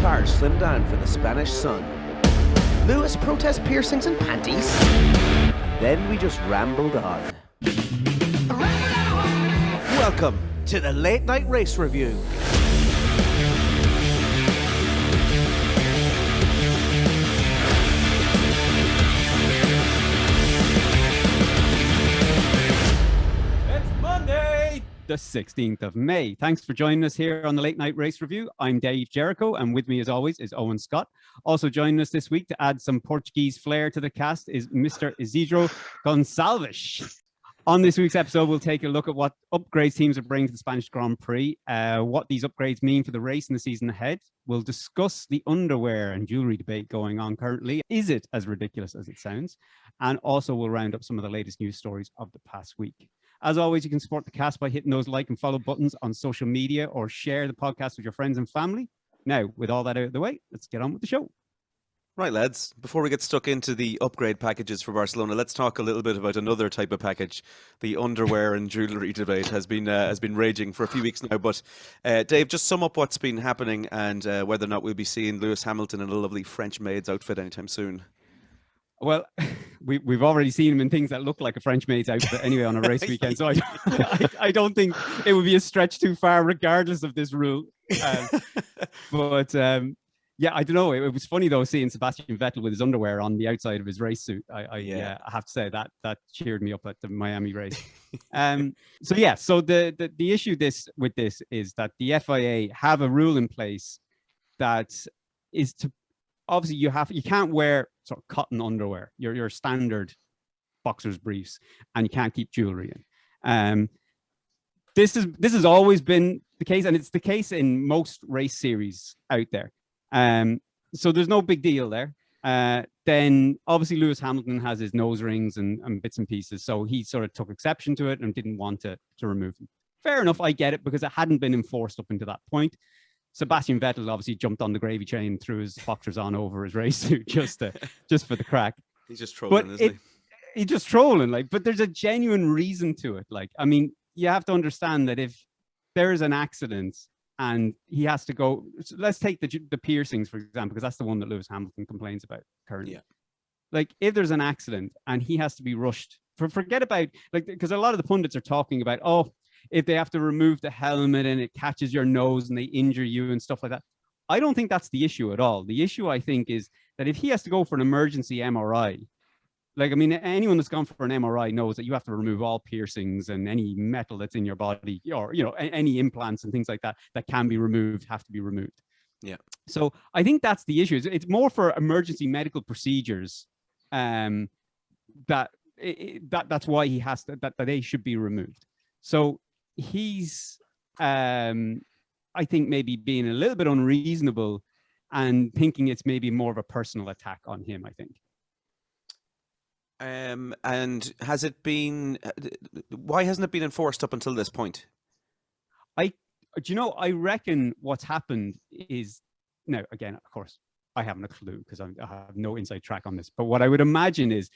Sarge slimmed down for the Spanish sun. Lewis protests piercings and panties. Then we just rambled on. Welcome to the Late Night Race Review. The 16th of May. Thanks for joining us here on the Late Night Race Review. I'm Dave Jericho, and with me as always is Owen Scott. Also joining us this week to add some Portuguese flair to the cast is Mr. Isidro Goncalves. On this week's episode, we'll take a look at what upgrades teams are bringing to the Spanish Grand Prix, what these upgrades mean for the race in the season ahead. We'll discuss the underwear and jewellery debate going on currently. Is it as ridiculous as it sounds? And also we'll round up some of the latest news stories of the past week. As always, you can support the cast by hitting those like and follow buttons on social media or share the podcast with your friends and family. Now, with all that out of the way, let's get on with the show. Right, lads, before we get stuck into the upgrade packages for Barcelona, let's talk a little bit about another type of package. The underwear and jewellery debate has been raging for a few weeks now. But Dave, just sum up what's been happening and whether or not we'll be seeing Lewis Hamilton in a lovely French maid's outfit anytime soon. Well, we've already seen him in things that look like a French maid's outfit anyway on a race weekend. So I don't think it would be a stretch too far regardless of this rule. Yeah, I don't know. It was funny though seeing Sebastian Vettel with his underwear on the outside of his race suit. I have to say that cheered me up at the Miami race. So the issue with this is that the FIA have a rule in place that is to obviously you can't wear sort of cotton underwear, your standard boxers briefs, and you can't keep jewelry in. This has always been the case, and it's the case in most race series out there. So there's no big deal there. Then obviously Lewis Hamilton has his nose rings and bits and pieces, so he sort of took exception to it and didn't want to remove them. Fair enough, I get it, because it hadn't been enforced up until that point. Sebastian Vettel obviously jumped on the gravy train and threw his boxers on over his race suit just for the crack. He's just trolling, isn't he? He's just trolling, but there's a genuine reason to it. I mean, you have to understand that if there is an accident and he has to go, let's take the piercings, for example, because that's the one that Lewis Hamilton complains about currently. Yeah. If there's an accident and he has to be rushed, forget about, because a lot of the pundits are talking about, if they have to remove the helmet and it catches your nose and they injure you and stuff like that. I don't think that's the issue at all. The issue, I think, is that if he has to go for an emergency MRI, anyone that's gone for an MRI knows that you have to remove all piercings and any metal that's in your body, or, any implants and things like that can be removed, have to be removed. Yeah. So I think that's the issue. It's more for emergency medical procedures that's why he has to, that they should be removed. So he's, I think, maybe being a little bit unreasonable and thinking it's maybe more of a personal attack on him, I think. And has it been, why hasn't it been enforced up until this point? I reckon what's happened is, now, again, of course, I haven't a clue because I have no inside track on this, but what I would imagine is,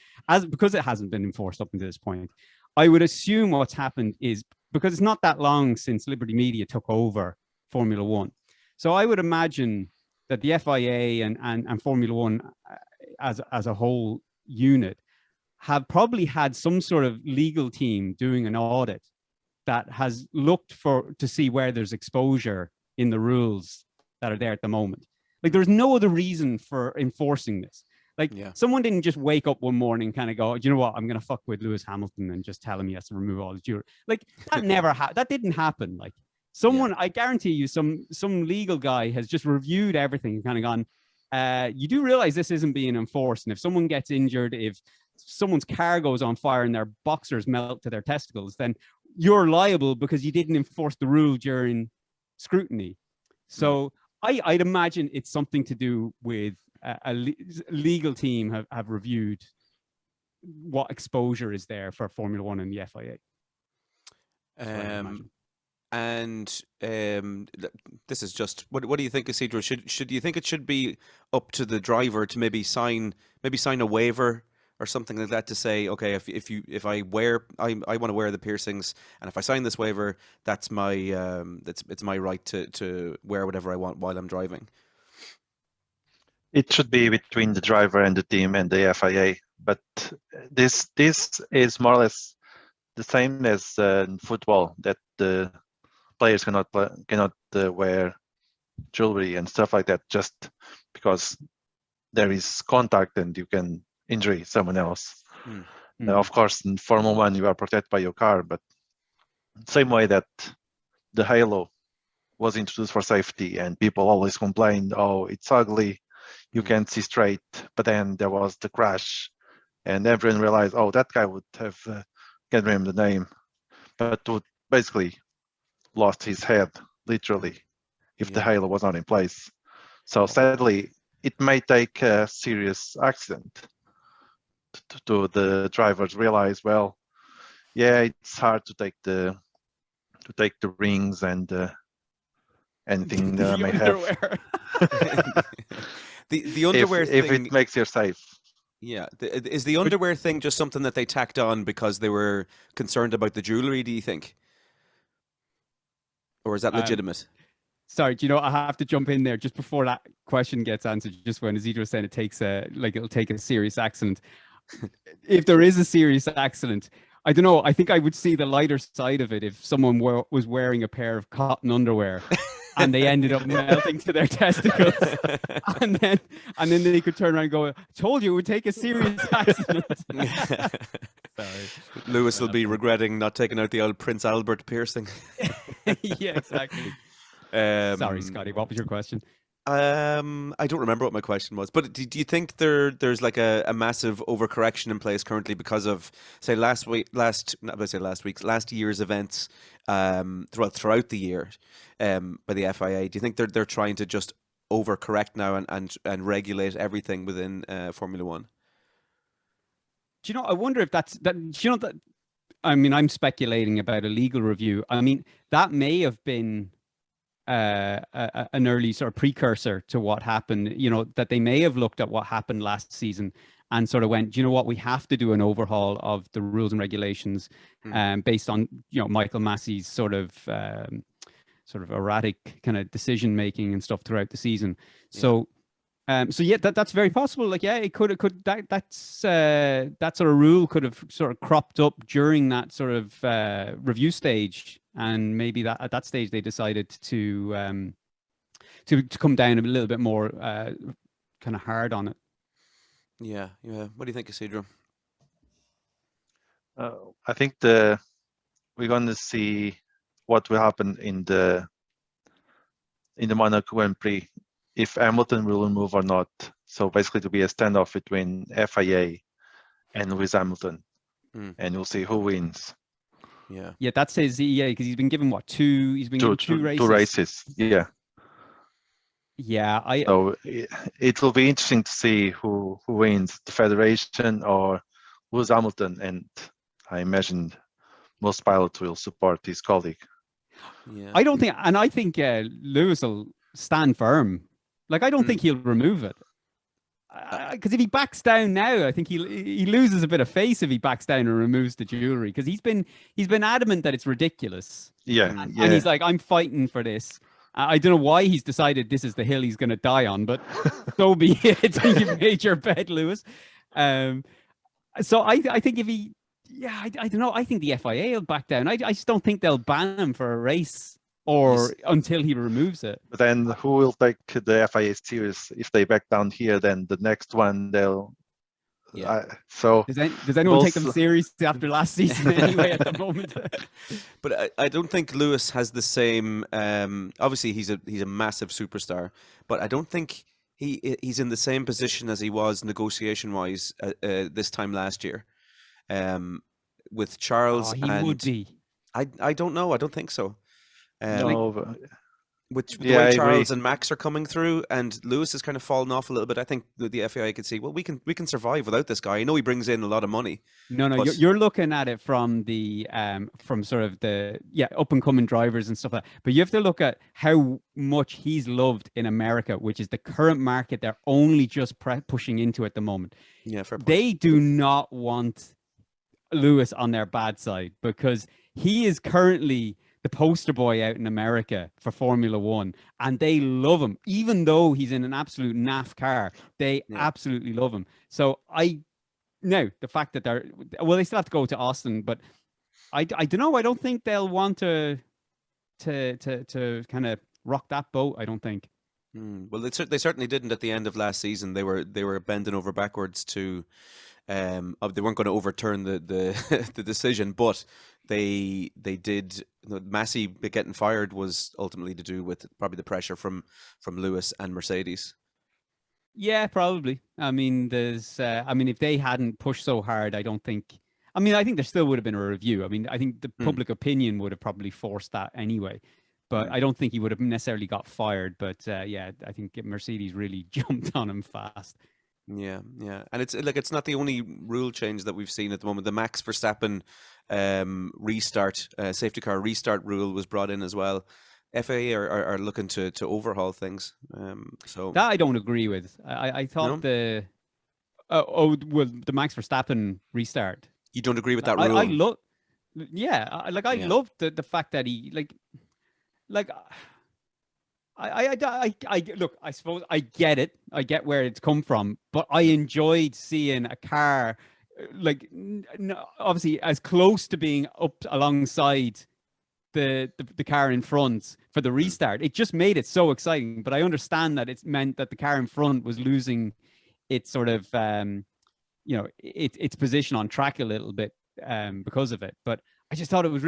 because it hasn't been enforced up until this point, I would assume what's happened is, because it's not that long since Liberty Media took over Formula One. So I would imagine that the FIA and Formula One as a whole unit have probably had some sort of legal team doing an audit that has looked to see where there's exposure in the rules that are there at the moment. There's no other reason for enforcing this. Someone didn't just wake up one morning and kind of go, you know what, I'm going to fuck with Lewis Hamilton and just tell him he has to remove all his jewelry. That didn't happen. I guarantee you some legal guy has just reviewed everything and kind of gone, you do realize this isn't being enforced. And if someone gets injured, if someone's car goes on fire and their boxers melt to their testicles, then you're liable because you didn't enforce the rule during scrutiny. So I'd imagine it's something to do with a legal team have reviewed what exposure is there for Formula One and the FIA. This is just what do you think, Isidro? Should you think it should be up to the driver to maybe sign a waiver or something like that to say, okay, if I want to wear the piercings, and if I sign this waiver, that's my it's my right to wear whatever I want while I'm driving. It should be between the driver and the team and the FIA. But this is more or less the same as in football, that the players cannot wear jewelry and stuff like that, just because there is contact and you can injure someone else. Of course, in Formula 1, you are protected by your car, but same way that the halo was introduced for safety and people always complained, oh, it's ugly, you can't see straight. But then there was the crash and everyone realized, oh, that guy would have, can't remember the name, but would basically lost his head, literally, if the halo was not in place. So sadly, it may take a serious accident to the drivers realize, well, yeah, it's hard to take the rings and anything that I may have. the underwear thing, if it makes you safe. Yeah, is the underwear thing just something that they tacked on because they were concerned about the jewelry, do you think? Or is that legitimate? Sorry, do you know, I have to jump in there just before that question gets answered, just when Isidro was saying it'll take a serious accident. If there is a serious accident, I don't know, I think I would see the lighter side of it if someone was wearing a pair of cotton underwear and they ended up melting to their testicles. and then they could turn around and go, I told you it would take a serious accident. Sorry. Lewis will be regretting not taking out the old Prince Albert piercing. Yeah, exactly. Sorry, Scotty, what was your question? I don't remember what my question was, but do you think there's like a massive overcorrection in place currently because of, say, last year's events throughout the year by the FIA? Do you think they're trying to just overcorrect now and regulate everything within Formula One? Do you know, I wonder if that, I mean, I'm speculating about a legal review. I mean, that may have been an early sort of precursor to what happened, you know, that they may have looked at what happened last season and sort of went, do you know what, we have to do an overhaul of the rules and regulations based on, you know, Michael Massey's sort of erratic kind of decision making and stuff throughout the season. So yeah, that's very possible. Like, yeah, it could that sort of rule could have sort of cropped up during that sort of review stage, and maybe that at that stage they decided to come down a little bit more kind of hard on it. Yeah. What do you think, Isidro? I think we're going to see what will happen in the Monaco Grand Prix, if Hamilton will move or not. So basically to be a standoff between FIA and Lewis Hamilton, and we'll see who wins. Yeah, that's his EA, because he's been given what, two races. Two races, yeah. Yeah, so it will be interesting to see who wins, the Federation or Lewis Hamilton, and I imagine most pilots will support his colleague. Yeah. I think Lewis will stand firm. Like, I don't think he'll remove it. Because if he backs down now, I think he loses a bit of face if he backs down and removes the jewelry, because he's been adamant that it's ridiculous. Yeah. And he's like, I'm fighting for this. I don't know why he's decided this is the hill he's going to die on, but so be it. You've made your bed, Lewis. So I think if he, I don't know. I think the FIA will back down. I just don't think they'll ban him for a race until he removes it. But then who will take the FIA serious if they back down here? Then the next one they'll. Yeah. So does anyone take them serious after last season anyway? At the moment, but I don't think Lewis has the same. Obviously, he's a massive superstar, but I don't think he's in the same position as he was negotiation wise this time last year. With Charles, he would be. I don't know. I don't think so. No, with the way Charles and Max are coming through, and Lewis has kind of fallen off a little bit. I think the FIA could see, well, we can survive without this guy. I know he brings in a lot of money. No, but you're looking at it from the from sort of the up and coming drivers and stuff like that. But you have to look at how much he's loved in America, which is the current market they're only just pushing into at the moment. Yeah, fair point. They do not want Lewis on their bad side, because he is currently the poster boy out in America for Formula One, and they love him, even though he's in an absolute naff car. They absolutely love him. So the fact that they still have to go to Austin, but I don't know. I don't think they'll want to kind of rock that boat. I don't think. Well, they certainly didn't at the end of last season. They were bending over backwards to. They weren't going to overturn the the decision, but they did. Massey getting fired was ultimately to do with probably the pressure from Lewis and Mercedes. Yeah, probably. I mean, if they hadn't pushed so hard, I don't think. I mean, I think there still would have been a review. I mean, I think the public opinion would have probably forced that anyway. But I don't think he would have necessarily got fired. But I think Mercedes really jumped on him fast. Yeah, and it's not the only rule change that we've seen at the moment. The Max Verstappen safety car restart rule was brought in as well. FAA are looking to overhaul things. So that I don't agree with. I thought the Max Verstappen restart. You don't agree with that rule? I love. Yeah, I love the fact that he I look, I suppose I get it. I get where it's come from, but I enjoyed seeing a car obviously as close to being up alongside the car in front for the restart. It just made it so exciting, but I understand that it's meant that the car in front was losing its sort of its position on track a little bit because of it. But I just thought it was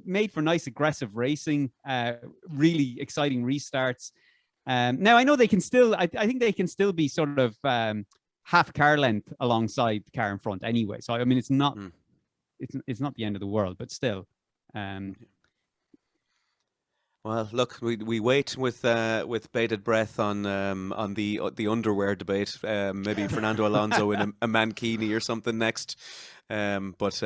made for nice aggressive racing, really exciting restarts. Now I know they can still. I think they can still be sort of half car length alongside the car in front anyway. So I mean, it's not it's not the end of the world, but still. Well, look, we wait with bated breath on the underwear debate. Maybe Fernando Alonso in a mankini or something next. Let's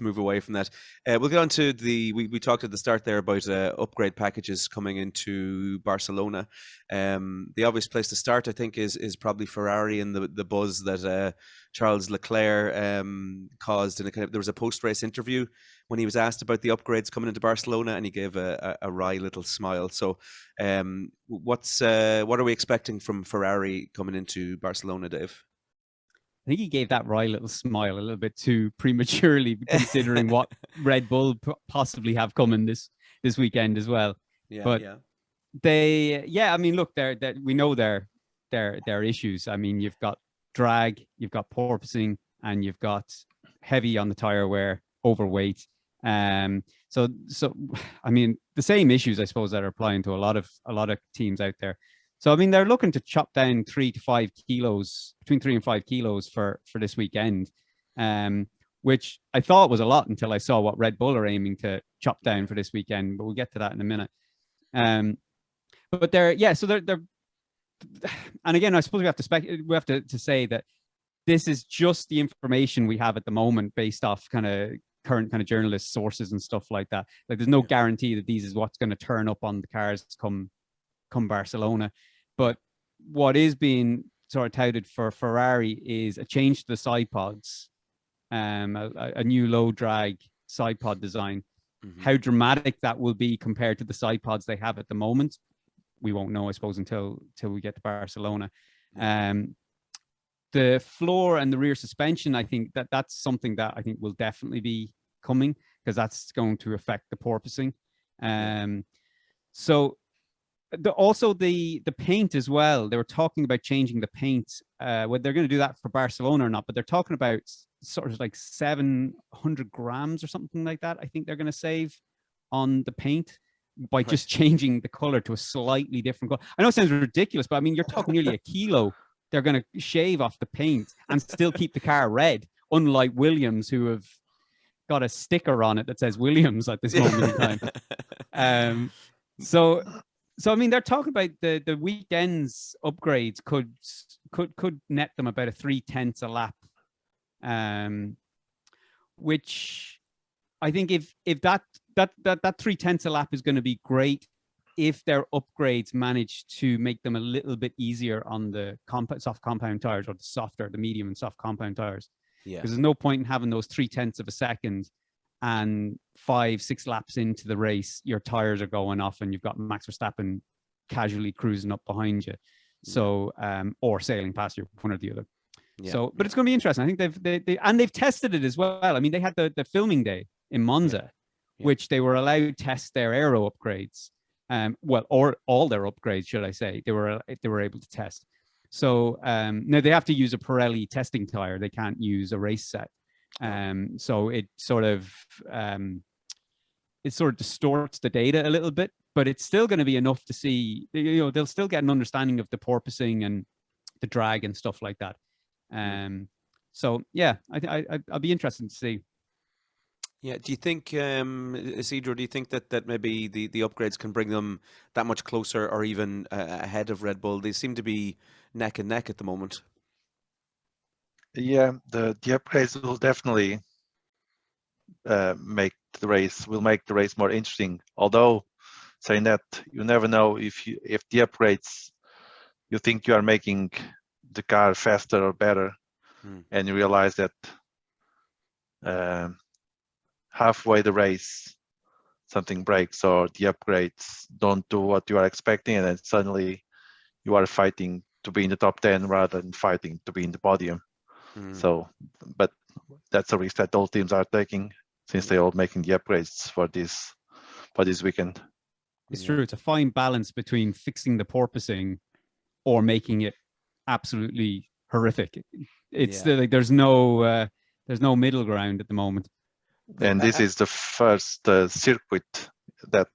move away from that. We'll get on to we talked at the start there about upgrade packages coming into Barcelona. The obvious place to start, I think, is probably Ferrari and the buzz that Charles Leclerc caused. There was a post-race interview when he was asked about the upgrades coming into Barcelona, and he gave a wry little smile. So, what are we expecting from Ferrari coming into Barcelona, Dave? I think he gave that wry little smile a little bit too prematurely, considering what Red Bull possibly have coming this weekend as well. I mean, look, we know their issues. I mean, you've got drag, you've got porpoising, and you've got heavy on the tire wear, overweight. So I mean, the same issues, I suppose, that are applying to a lot of teams out there. So, I mean, they're looking to chop down 3 to 5 kilos, between 3 and 5 kilos for this weekend, which I thought was a lot until I saw what Red Bull are aiming to chop down for this weekend. But we'll get to that in a minute. But they're, and again, I suppose we have to say that this is just the information we have at the moment based off kind of current kind of journalist sources and stuff like that. Like, there's no guarantee that these is what's going to turn up on the cars come Barcelona. But what is being sort of touted for Ferrari is a change to the side pods, a new low drag side pod design. Mm-hmm. How dramatic that will be compared to the side pods they have at the moment, we won't know, I suppose, until we get to Barcelona. The floor and the rear suspension, I think that's something that I think will definitely be coming, because that's going to affect the porpoising. So also the paint as well. They were talking about changing the paint. Whether they're going to do that for Barcelona or not, but they're talking about sort of like 700 grams or something like that. I think they're going to save on the paint by just changing the color to a slightly different color. I know it sounds ridiculous, but I mean, you're talking nearly a kilo they're going to shave off the paint and still keep the car red, unlike Williams, who have got a sticker on it that says Williams at this moment in time. So I mean, they're talking about the weekend's upgrades could net them about a 0.3 a lap, which I think if that 0.3 a lap is going to be great if their upgrades manage to make them a little bit easier on the soft compound tires, or the medium and soft compound tires. Yeah. Because there's no point in having those 0.3 of a second and 5-6 laps into the race, your tires are going off and you've got Max Verstappen casually cruising up behind you. So, or sailing past you, one or the other. Yeah. So, but it's going to be interesting. I think they've tested it as well. I mean, they had the filming day in Monza, which they were allowed to test their aero upgrades. Or all their upgrades, should I say? They were able to test. So now they have to use a Pirelli testing tire. They can't use a race set. So it sort of distorts the data a little bit, but it's still going to be enough to see. They'll still get an understanding of the porpoising and the drag and stuff like that. So yeah, I'll be interested to see. Yeah. Do you think, Isidro, do you think that maybe the upgrades can bring them that much closer or even ahead of Red Bull? They seem to be neck and neck at the moment. Yeah, the upgrades will definitely make the race more interesting. Although saying that, you never know if the upgrades, you think you are making the car faster or better, and you realize that halfway the race something breaks or the upgrades don't do what you are expecting, and then suddenly you are fighting to be in the top 10 rather than fighting to be in the podium. So, but that's a risk that all teams are taking since they're all making the upgrades for this weekend. It's true. It's a fine balance between fixing the porpoising or making it absolutely horrific. It's like there's no middle ground at the moment. And this is the first circuit that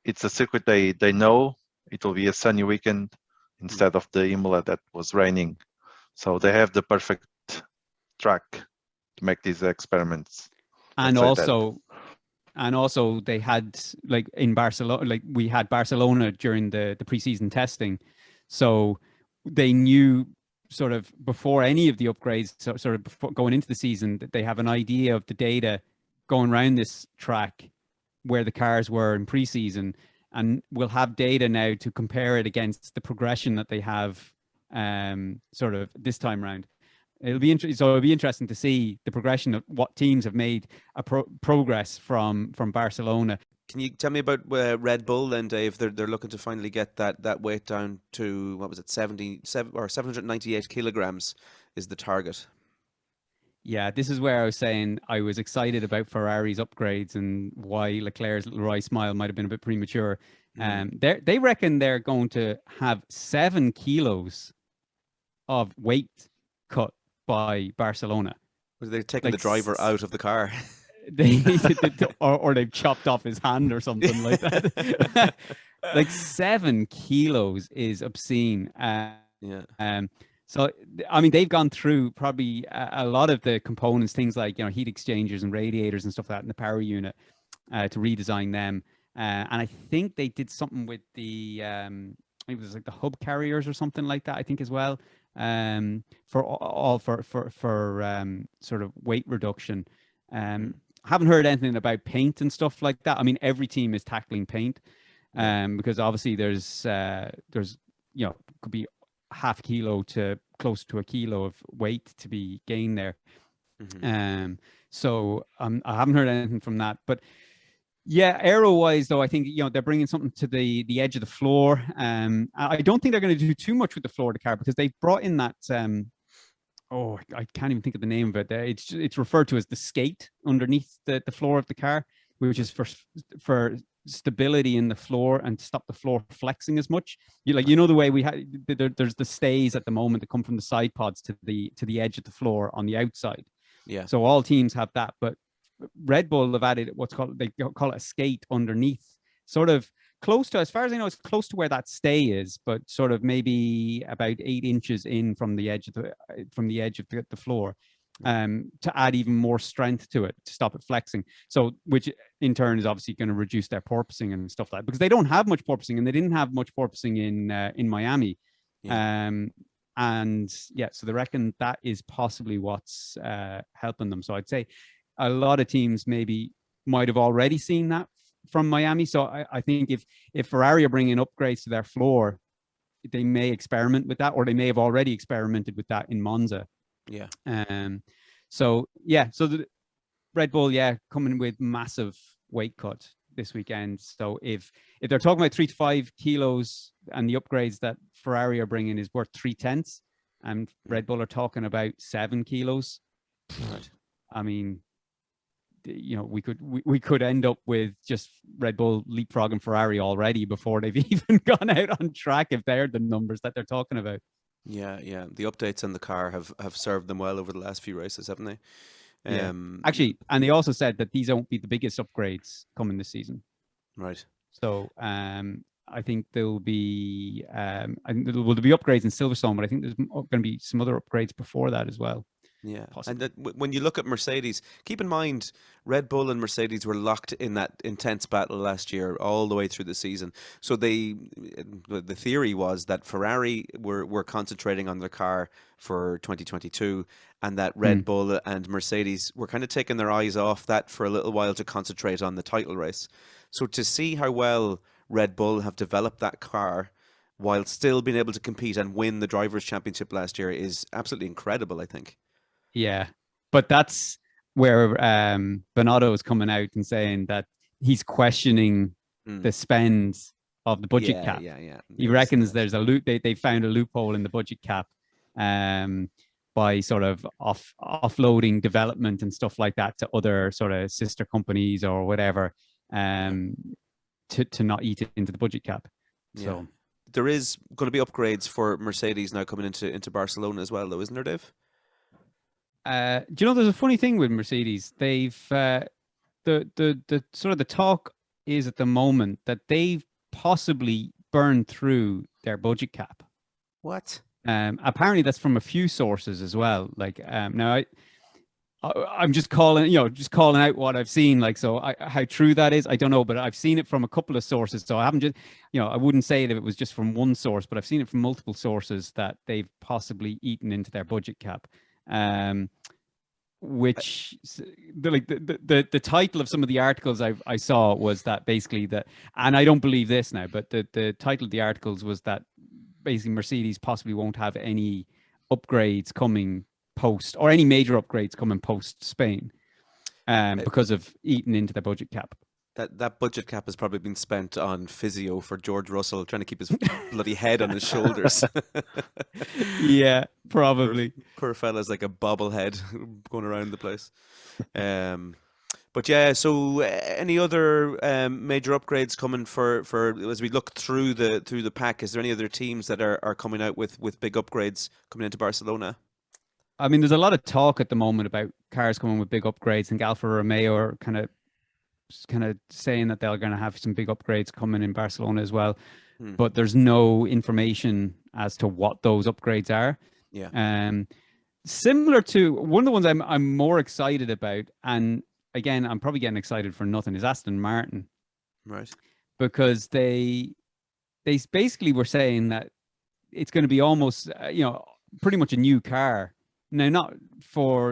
it's a circuit they know it will be a sunny weekend instead of the Imola that was raining. So they have the perfect track to make these experiments. And also they had, like in Barcelona, like we had Barcelona during the preseason testing. So they knew sort of before any of the upgrades, sort of before going into the season, that they have an idea of the data going around this track where the cars were in preseason, and we'll have data now to compare it against the progression that they have sort of this time around. It'll be interesting to see the progression of what teams have made a progress from Barcelona. Can you tell me about Red Bull then, Dave? They're looking to finally get that weight down to, what was it, 77 or 798 kilograms is the target. Yeah, this is where I was saying I was excited about Ferrari's upgrades and why Leclerc's little wry smile might have been a bit premature. They reckon they're going to have 7 kilos of weight cut by Barcelona. They're taking the driver out of the car. or they've chopped off his hand or something like that. Like 7 kilos is obscene. So I mean, they've gone through probably a lot of the components, things like heat exchangers and radiators and stuff like that in the power unit to redesign them. And I think they did something with the it was like the hub carriers or something like that, I think, as well. For sort of weight reduction. Haven't heard anything about paint and stuff like that. I mean, every team is tackling paint, because obviously there's could be half kilo to close to a kilo of weight to be gained there. So I haven't heard anything from that, but yeah, aero wise though, I think they're bringing something to the edge of the floor. I don't think they're going to do too much with the floor of the car, because they've brought in that I can't even think of the name of it. It's referred to as the skate underneath the floor of the car, which is for stability in the floor and to stop the floor flexing as much. The way we had there's the stays at the moment that come from the side pods to the edge of the floor on the outside. Yeah. So all teams have that, but Red Bull have added they call it a skate underneath, sort of close to, as far as I know, it's close to where that stay is, but sort of maybe about 8 inches in from the edge of the floor, to add even more strength to it to stop it flexing. So, which in turn is obviously going to reduce their porpoising and stuff like that, because they don't have much porpoising, and they didn't have much porpoising in Miami. And yeah, so they reckon that is possibly what's helping them. So I'd say a lot of teams maybe might have already seen that from Miami. So I think if Ferrari are bringing upgrades to their floor, they may experiment with that, or they may have already experimented with that in Monza. Yeah. So Red Bull, coming with massive weight cut this weekend. So if they're talking about 3 to 5 kilos, and the upgrades that Ferrari are bringing is worth 3/10, and Red Bull are talking about 7 kilos. Right. I mean, we could end up with just Red Bull leapfrogging Ferrari already before they've even gone out on track, if they're the numbers that they're talking about. Yeah. The updates on the car have served them well over the last few races, haven't they? Actually, and they also said that these won't be the biggest upgrades coming this season. Right. So I think there'll be will be upgrades in Silverstone, but I think there's going to be some other upgrades before that as well. Yeah, Possibly. and when you look at Mercedes, keep in mind Red Bull and Mercedes were locked in that intense battle last year all the way through the season. So the theory was that Ferrari were concentrating on their car for 2022, and that Red Bull and Mercedes were kind of taking their eyes off that for a little while to concentrate on the title race. So to see how well Red Bull have developed that car while still being able to compete and win the Drivers' Championship last year is absolutely incredible, I think. Yeah, but that's where Bonotto is coming out and saying that he's questioning the spend of the budget cap. Yeah. He reckons there's a they found a loophole in the budget cap by sort of offloading development and stuff like that to other sort of sister companies or whatever to not eat it into the budget cap. So there is going to be upgrades for Mercedes now coming into Barcelona as well, though, isn't there, Dave? Do you know there's a funny thing with Mercedes? They've the sort of the talk is at the moment that they've possibly burned through their budget cap. What? Apparently that's from a few sources as well. Like now I'm just calling out what I've seen. Like, so how true that is, I don't know, but I've seen it from a couple of sources. So I haven't just, I wouldn't say that it was just from one source, but I've seen it from multiple sources that they've possibly eaten into their budget cap. Which the title of some of the articles I saw was that basically that, and I don't believe this now, but the title of the articles was that basically Mercedes possibly won't have any upgrades coming post, or any major upgrades coming post Spain, because of eating into their budget cap. That budget cap has probably been spent on physio for George Russell, trying to keep his bloody head on his shoulders. Yeah, probably. Poor fella's like a bobblehead going around the place. But yeah, so any other major upgrades coming for as we look through the pack? Is there any other teams that are coming out with big upgrades coming into Barcelona? I mean, there's a lot of talk at the moment about cars coming with big upgrades, and Alfa Romeo are kind of saying that they're going to have some big upgrades coming in Barcelona as well, but there's no information as to what those upgrades are. Similar to one of the ones I'm more excited about, and again I'm probably getting excited for nothing, is Aston Martin, right? Because they basically were saying that it's going to be almost pretty much a new car now, not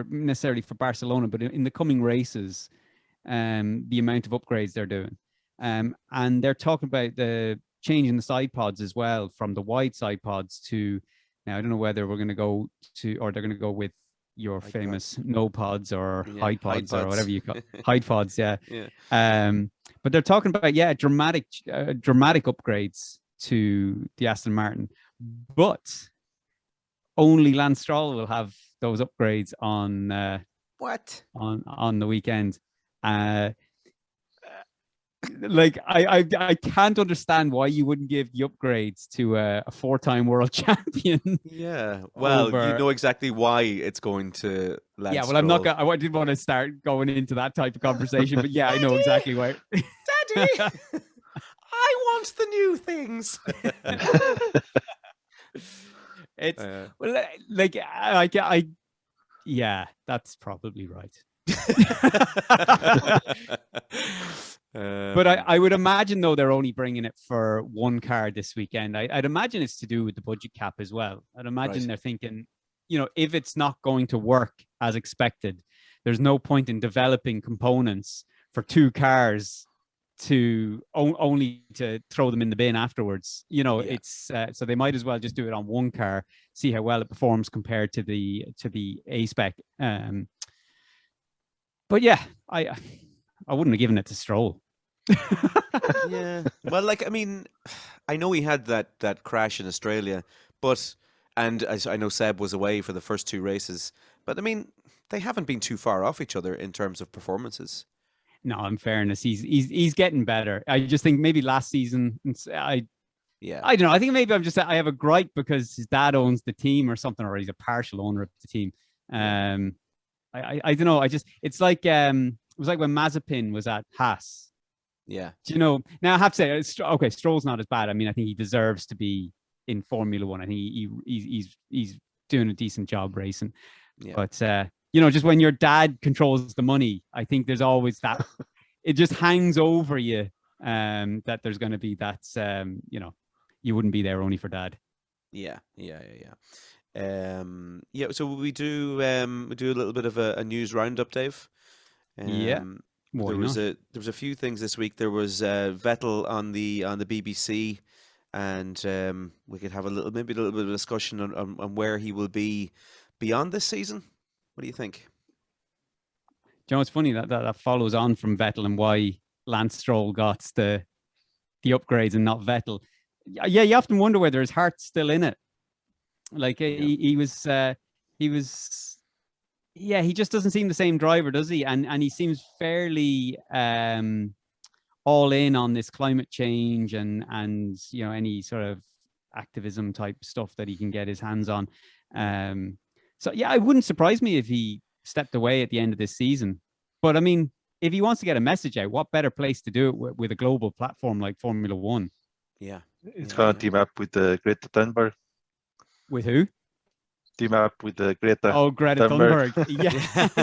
necessarily for Barcelona, but in the coming races. The amount of upgrades they're doing, and they're talking about the changing the side pods as well, from the wide side pods to, now I don't know whether we're going to go to, or they're going to go with your famous no pods or high pods or whatever you call high pods, but they're talking about dramatic upgrades to the Aston Martin, but only Lance Stroll will have those upgrades on on the weekend. Like I can't understand why you wouldn't give the upgrades to a 4-time world champion. Yeah, well, you know exactly why it's going to Lance Stroll. I'm not gonna, I didn't want to start going into that type of conversation, but I know exactly why. Daddy, I want the new things. It's that's probably right. But I would imagine, though, they're only bringing it for one car this weekend. I'd imagine it's to do with the budget cap as well. I'd imagine they're thinking, if it's not going to work as expected, there's no point in developing components for 2 cars to only to throw them in the bin afterwards. It's so they might as well just do it on one car, see how well it performs compared to the A spec. But yeah, I wouldn't have given it to Stroll. Yeah. Well, like, I mean, I know he had that crash in Australia, but and I know Seb was away for the first two races, but I mean, they haven't been too far off each other in terms of performances. No, in fairness, he's getting better. I just think maybe last season, Yeah. I don't know. I think maybe I have a gripe because his dad owns the team or something, or he's a partial owner of the team. I don't know. It's like it was like when Mazepin was at Haas. Yeah. Do you know? Now I have to say, okay, Stroll's not as bad. I mean, I think he deserves to be in Formula One. I think he's doing a decent job racing. Yeah. But just when your dad controls the money, I think there's always that. It just hangs over you that there's going to be that. You wouldn't be there only for dad. Yeah. So we do a little bit of a news roundup, Dave. There was a few things this week. There was Vettel on the BBC, and we could have a little bit of discussion on where he will be beyond this season. What do you think? Do you know, it's funny that follows on from Vettel and why Lance Stroll got the upgrades and not Vettel. Yeah, you often wonder whether his heart's still in it. Like he just doesn't seem the same driver, does he? And he seems fairly all in on this climate change and any sort of activism type stuff that he can get his hands on. So yeah, it wouldn't surprise me if he stepped away at the end of this season. But I mean, if he wants to get a message out, what better place to do it with a global platform like Formula One? Yeah. It's going to team up with Greta Thunberg. With who? Team up with Greta. Oh, Greta Thunberg.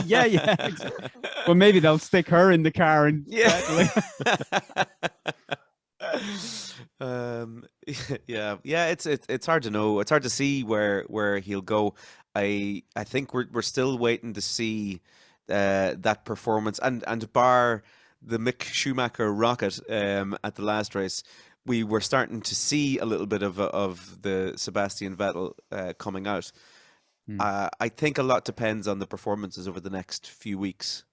Yeah. Yeah. Well, maybe they'll stick her in the car and It's hard to know. It's hard to see where he'll go. I think we're still waiting to see that performance and bar the Mick Schumacher rocket at the last race. We were starting to see a little bit of the Sebastian Vettel coming out. I think a lot depends on the performances over the next few weeks.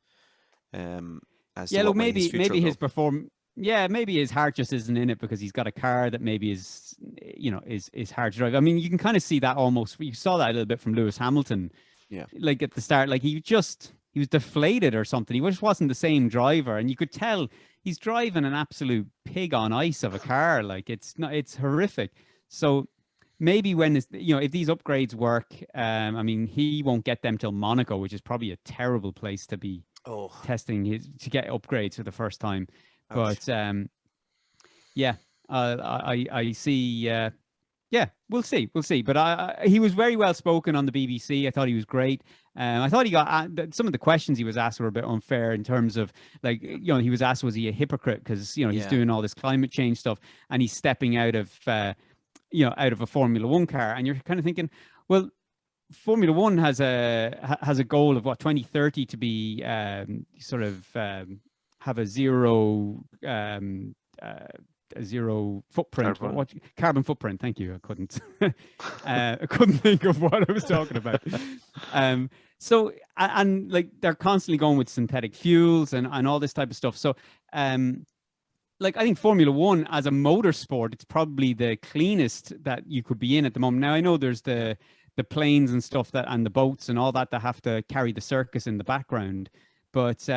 Maybe his heart just isn't in it because he's got a car that maybe is hard to drive. I mean, you can kind of see that almost. You saw that a little bit from Lewis Hamilton. Yeah, like at the start, like he was deflated or something. He just wasn't the same driver, and you could tell he's driving an absolute pig on ice of a car. Like it's horrific. So maybe when if these upgrades work, I mean, he won't get them till Monaco, which is probably a terrible place to be testing to get upgrades for the first time. Ouch. But I see. We'll see. But he was very well spoken on the BBC. I thought he was great. I thought he got some of the questions he was asked were a bit unfair in terms of he was asked, was he a hypocrite because he's doing all this climate change stuff and he's stepping out of a Formula One car, and you're kind of thinking, well, Formula One has a goal of 2030 to be have a zero footprint. Carbon footprint. Thank you. I couldn't think of what I was talking about. So they're constantly going with synthetic fuels and all this type of stuff. So I think Formula One as a motorsport, it's probably the cleanest that you could be in at the moment. Now I know there's the planes and stuff and the boats and all that have to carry the circus in the background, but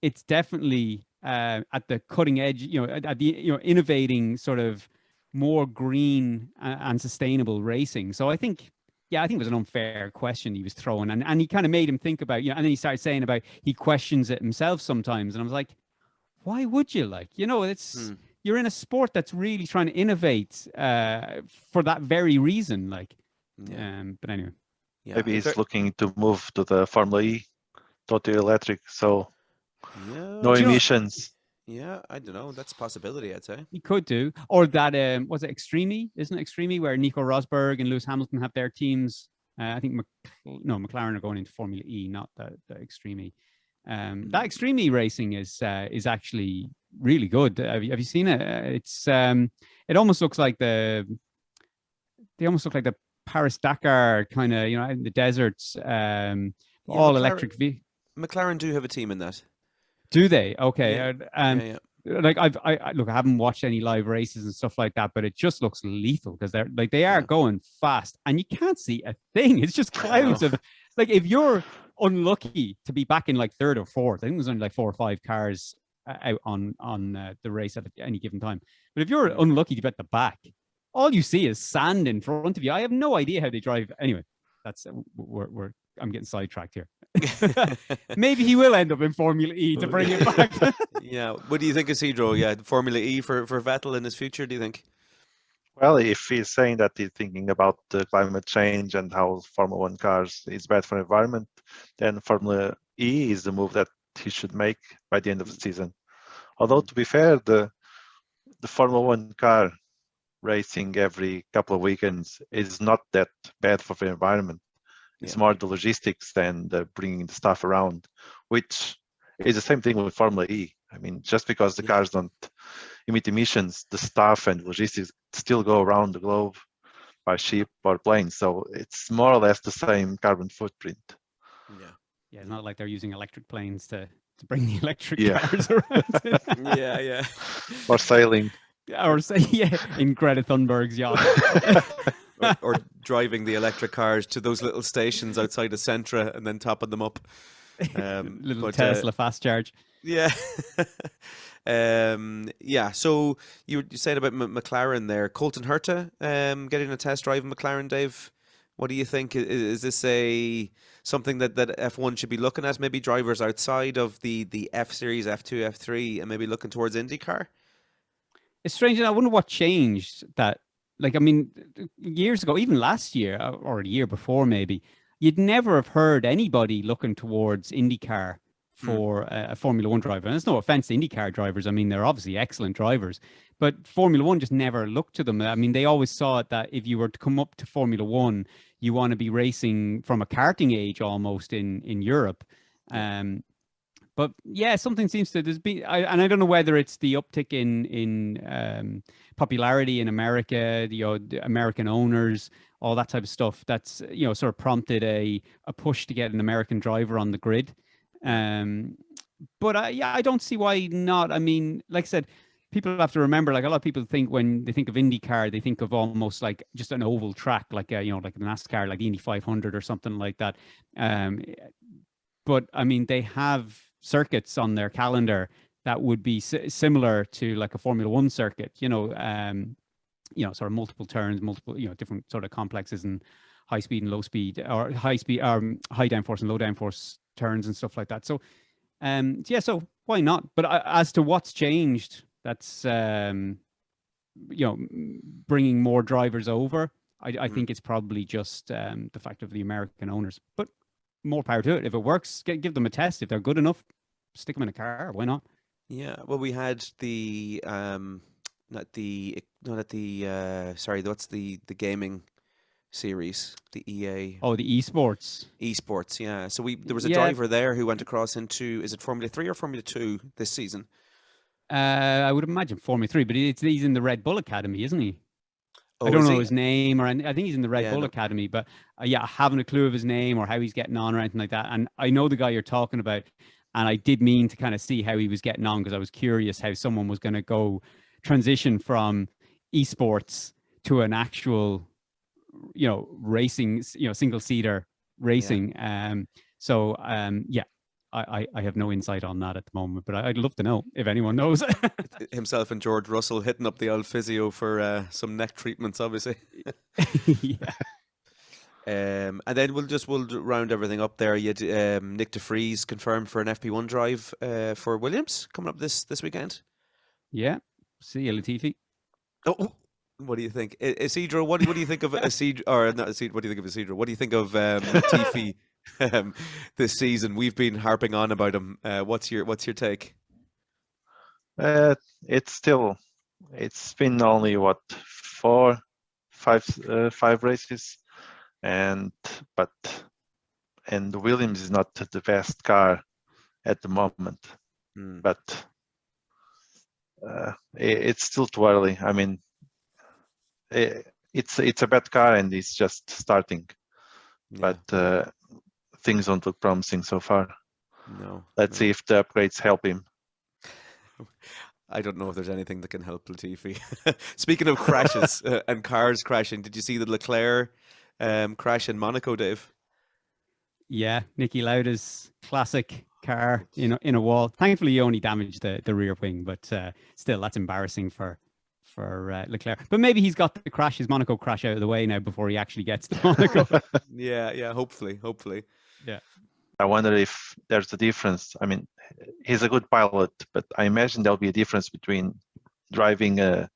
it's definitely at the cutting edge, at the innovating sort of more green and sustainable racing. So I think it was an unfair question he was throwing, and he kind of made him think about, and then he started saying about he questions it himself sometimes, and I was like, why would you? You're in a sport that's really trying to innovate for that very reason. But anyway, maybe he's looking to move to the Formula E, totally electric, so no emissions. I don't know. That's a possibility, I'd say. He could do. Or that, was it Extreme? Isn't it Extreme where Nico Rosberg and Lewis Hamilton have their teams? I think McLaren are going into Formula E, not the Extreme E. That Extreme E racing is actually really good. Have you seen it? It's it almost looks like they almost look like the Paris Dakar kind of, in the deserts, all electric. McLaren do have a team in that. Do they? Okay. Yeah. Like look, I haven't watched any live races and stuff like that, but it just looks lethal because they are going fast and you can't see a thing. It's just clouds of like, if you're unlucky to be back in like third or fourth, I think there's only like 4 or 5 cars out on the race at any given time. But if you're unlucky to be at the back, all you see is sand in front of you. I have no idea how they drive. Anyway, that's I'm getting sidetracked here. Maybe he will end up in Formula E to bring it back. Yeah. What do you think, Isidro? Yeah, Formula E for Vettel in his future, do you think? Well, if he's saying that he's thinking about the climate change and how Formula One cars is bad for the environment, then Formula E is the move that he should make by the end of the season. Although, to be fair, the Formula One car racing every couple of weekends is not that bad for the environment. It's more the logistics than the bringing the stuff around, which is the same thing with Formula E. I mean, just because the cars don't emit emissions, the stuff and logistics still go around the globe by ship or plane. So it's more or less the same carbon footprint. Yeah, it's not like they're using electric planes to bring the electric Yeah. cars around. Yeah. Or sailing. Or say, in Greta Thunberg's yacht. or driving the electric cars to those little stations outside of Centra and then topping them up. Little Tesla fast charge. Yeah. So you said about McLaren there. Colton Herta getting a test drive in McLaren, Dave. What do you think? Is this something that F1 should be looking at? Maybe drivers outside of the F Series, F2, F3, and maybe looking towards IndyCar? It's strange, and I wonder what changed that. Like, I mean, years ago, even last year or a year before, maybe, you'd never have heard anybody looking towards IndyCar for a Formula One driver. And there's no offense to IndyCar drivers. I mean, they're obviously excellent drivers, but Formula One just never looked to them. I mean, they always saw it that if you were to come up to Formula One, you want to be racing from a karting age almost in Europe. But yeah, something seems to and I don't know whether it's the uptick in popularity in America, the American owners, all that type of stuff. That's sort of prompted a push to get an American driver on the grid. But I don't see why not. I mean, like I said, people have to remember, like a lot of people think when they think of IndyCar, they think of almost like just an oval track, like like the NASCAR, like the Indy 500 or something like that. But I mean, they have circuits on their calendar that would be similar to like a Formula One circuit, sort of multiple turns, different sort of complexes and high speed and low speed, or high speed, high downforce and low downforce turns and stuff like that. So, so why not? But as to what's changed, that's, bringing more drivers over. I think it's probably just the fact of the American owners, but more power to it. If it works, give them a test. If they're good enough, stick them in a car. Why not? Yeah. Well, we had the what's the gaming series, the EA. Oh, the esports. Esports, yeah. So there was a driver there who went across into, is it Formula 3 or Formula 2 this season? I would imagine Formula 3, but he's in the Red Bull Academy, isn't he? Oh, I don't know his name, or I think he's in the Red Bull no. Academy, but I haven't a clue of his name or how he's getting on or anything like that. And I know the guy you're talking about, and I did mean to kind of see how he was getting on because I was curious how someone was going to go transition from esports to an actual, racing, single-seater racing. I have no insight on that at the moment, but I'd love to know if anyone knows. Himself and George Russell hitting up the old physio for some neck treatments, obviously. Yeah. And then we'll round everything up there. You had Nick de Vries confirmed for an FP1 drive for Williams coming up this weekend. Yeah. See you, Latifi. Oh, what do you think, Isidro? What do you think of Isidro? Or not Isidro? What do you think of Isidro? What do you think of Latifi this season? We've been harping on about him. What's your take? It's been only five races, and Williams is not the best car at the moment, but it's still too early. I mean, it's a bad car and it's just starting, but things don't look promising so far. No. Let's see if the upgrades help him. I don't know if there's anything that can help Latifi. Speaking of crashes and cars crashing, did you see the Leclerc crash in Monaco, Dave? Yeah, Nicky Lauda's classic car in a wall. Thankfully, he only damaged the rear wing, but still, that's embarrassing for Leclerc. But maybe he's got his Monaco crash out of the way now before he actually gets to Monaco. Yeah, hopefully. Yeah. I wonder if there's a difference. I mean, he's a good pilot, but I imagine there'll be a difference between driving a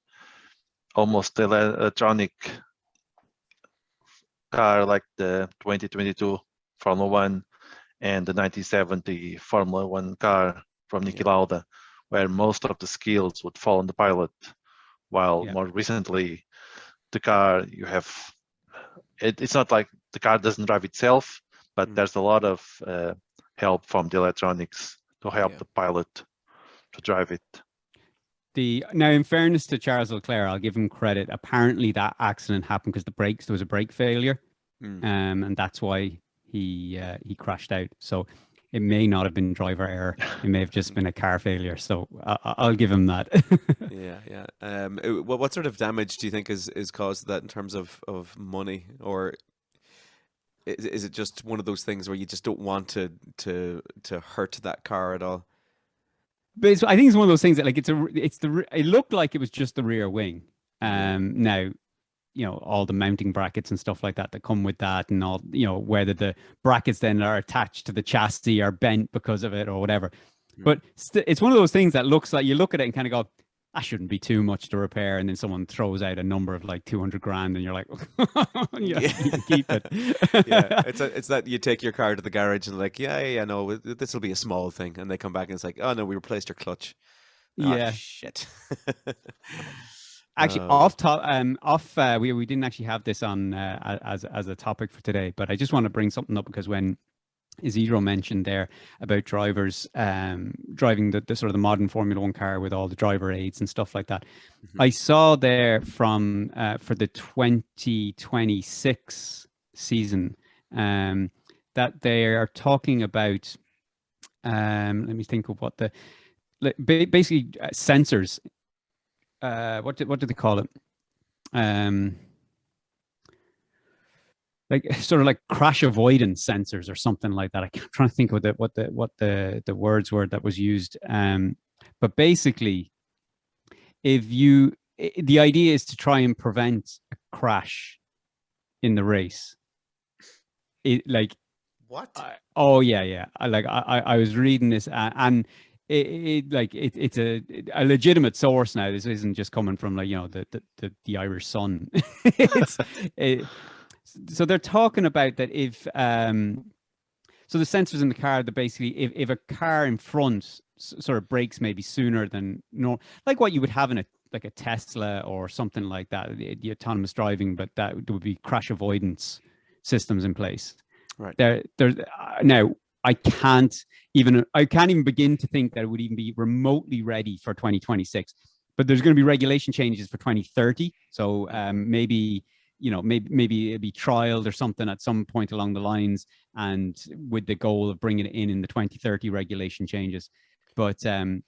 almost electronic car like the 2022 Formula One and the 1970 Formula One car from Niki Lauda, where most of the skills would fall on the pilot, while more recently, the car you have, it's not like the car doesn't drive itself, but there's a lot of help from the electronics to help the pilot to drive it. Now, in fairness to Charles Leclerc, I'll give him credit. Apparently, that accident happened because there was a brake failure, and that's why he crashed out. So it may not have been driver error; it may have just been a car failure. So I'll give him that. Yeah. What sort of damage do you think is caused that in terms of money, or is it just one of those things where you just don't want to hurt that car at all? But I think it's one of those things that it looked like it was just the rear wing. Now, all the mounting brackets and stuff like that come with that, and all, whether the brackets then are attached to the chassis are bent because of it or whatever. But it's one of those things that looks like you look at it and kind of go, that shouldn't be too much to repair, and then someone throws out a number of like 200 grand and you're like, you can keep it. It's that you take your car to the garage and like, no, this will be a small thing, and they come back and it's like, oh no, we replaced your clutch. Shit. Actually, we didn't actually have this on as a topic for today, but I just want to bring something up, because when Isidro mentioned there about drivers driving the sort of the modern Formula One car with all the driver aids and stuff like that. I saw there from for the 2026 season that they are talking about. Let me think of what basically sensors. What do they call it? Like sort of like crash avoidance sensors or something like that. I'm trying to think of what the words were that was used. But basically, the idea is to try and prevent a crash in the race. What? I was reading this and it's a legitimate source now. This isn't just coming from the Irish Sun. So they're talking about that if so the sensors in the car, that basically if a car in front sort of brakes maybe sooner than like what you would have in a Tesla or something like that, the autonomous driving, but that would be crash avoidance systems in place. Right. Now I can't even begin to think that it would even be remotely ready for 2026. But there's going to be regulation changes for 2030. So maybe it'd be trialed or something at some point along the lines, and with the goal of bringing it in the 2030 regulation changes. But I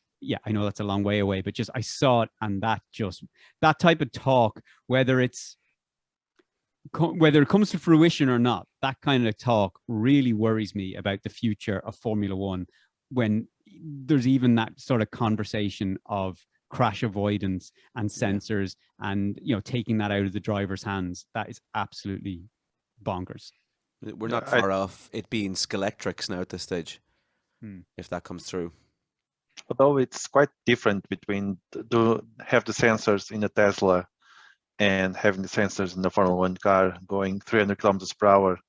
know that's a long way away, but just I saw it, and that type of talk, whether it comes to fruition or not, that kind of talk really worries me about the future of Formula One, when there's even that sort of conversation of crash avoidance and sensors and taking that out of the driver's hands. That is absolutely bonkers. We're not far off it being Skelectrics now at this stage, if that comes through. Although it's quite different between have the sensors in a Tesla and having the sensors in the Formula One car going 300 kilometers per hour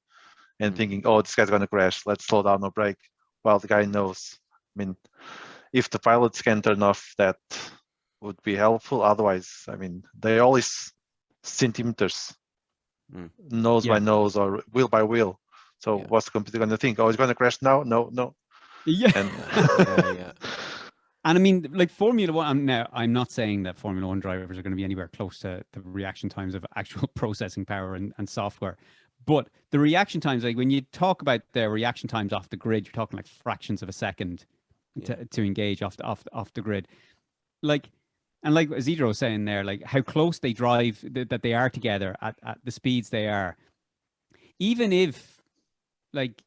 and thinking, oh, this guy's going to crash, let's slow down or brake, while the guy knows. I mean, if the pilots can turn off, that would be helpful. Otherwise, I mean, they're always centimeters, nose by nose or wheel by wheel. So what's the computer going to think? Oh, he's going to crash now? No. Yeah. And And I mean, like Formula One, now I'm not saying that Formula One drivers are going to be anywhere close to the reaction times of actual processing power and software, But the reaction times, like when you talk about the reaction times off the grid, you're talking like fractions of a second to engage off the grid. Like, and like Isidro was saying there, like how close they drive, that they are together at the speeds they are. Even if, like,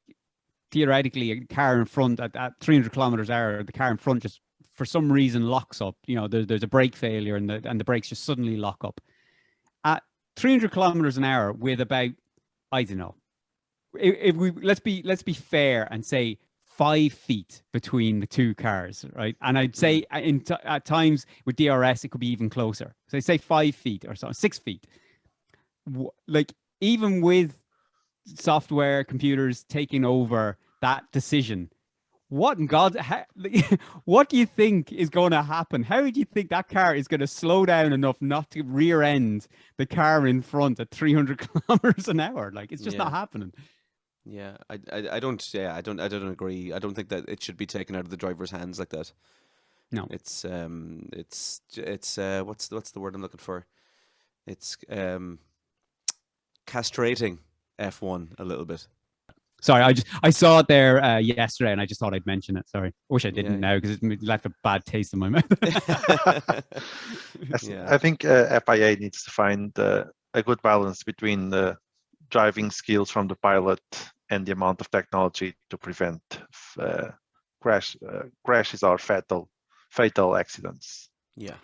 theoretically, a car in front at 300 kilometers an hour, the car in front just for some reason locks up. You know, there's a brake failure and the brakes just suddenly lock up. At 300 kilometers an hour with about, I don't know, if we let's be fair and say 5 feet between the two cars, right? And I'd say at times with DRS it could be even closer. So I say 5 feet or so, 6 feet. Like even with software, computers taking over that decision, what in God, what do you think is going to happen? How do you think that car is going to slow down enough not to rear end the car in front at 300 kilometers an hour? Like, it's just not happening. Yeah, I don't agree. I don't think that it should be taken out of the driver's hands like that. No, it's what's the word I'm looking for? It's castrating F1 a little bit. Sorry, I saw it there yesterday, and I just thought I'd mention it. Sorry, I wish I didn't now because it left a bad taste in my mouth. I think FIA needs to find a good balance between the driving skills from the pilot and the amount of technology to prevent crashes or fatal accidents. Yeah.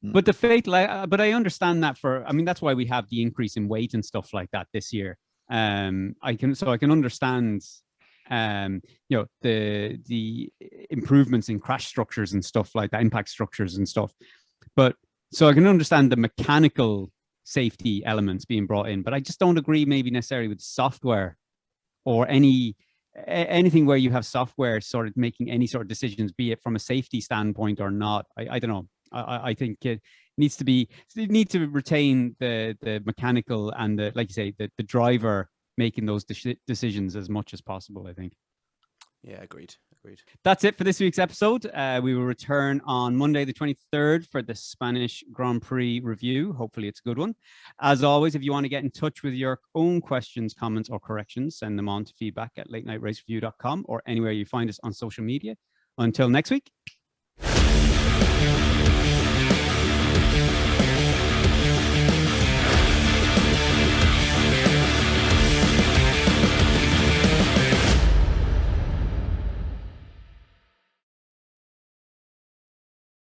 But but I understand that that's why we have the increase in weight and stuff like that this year. I can understand the improvements in crash structures and stuff like that, impact structures and stuff. But so I can understand the mechanical safety elements being brought in, but I just don't agree maybe necessarily with software or anything where you have software sort of making any sort of decisions, be it from a safety standpoint or not. I don't know. I think it needs to retain the mechanical and like you say, the driver making those decisions as much as possible, I think. Yeah, agreed. That's it for this week's episode. We will return on Monday the 23rd for the Spanish Grand Prix review. Hopefully it's a good one. As always, if you want to get in touch with your own questions, comments, or corrections, send them on to feedback@latenightracereview.com or anywhere you find us on social media. Until next week,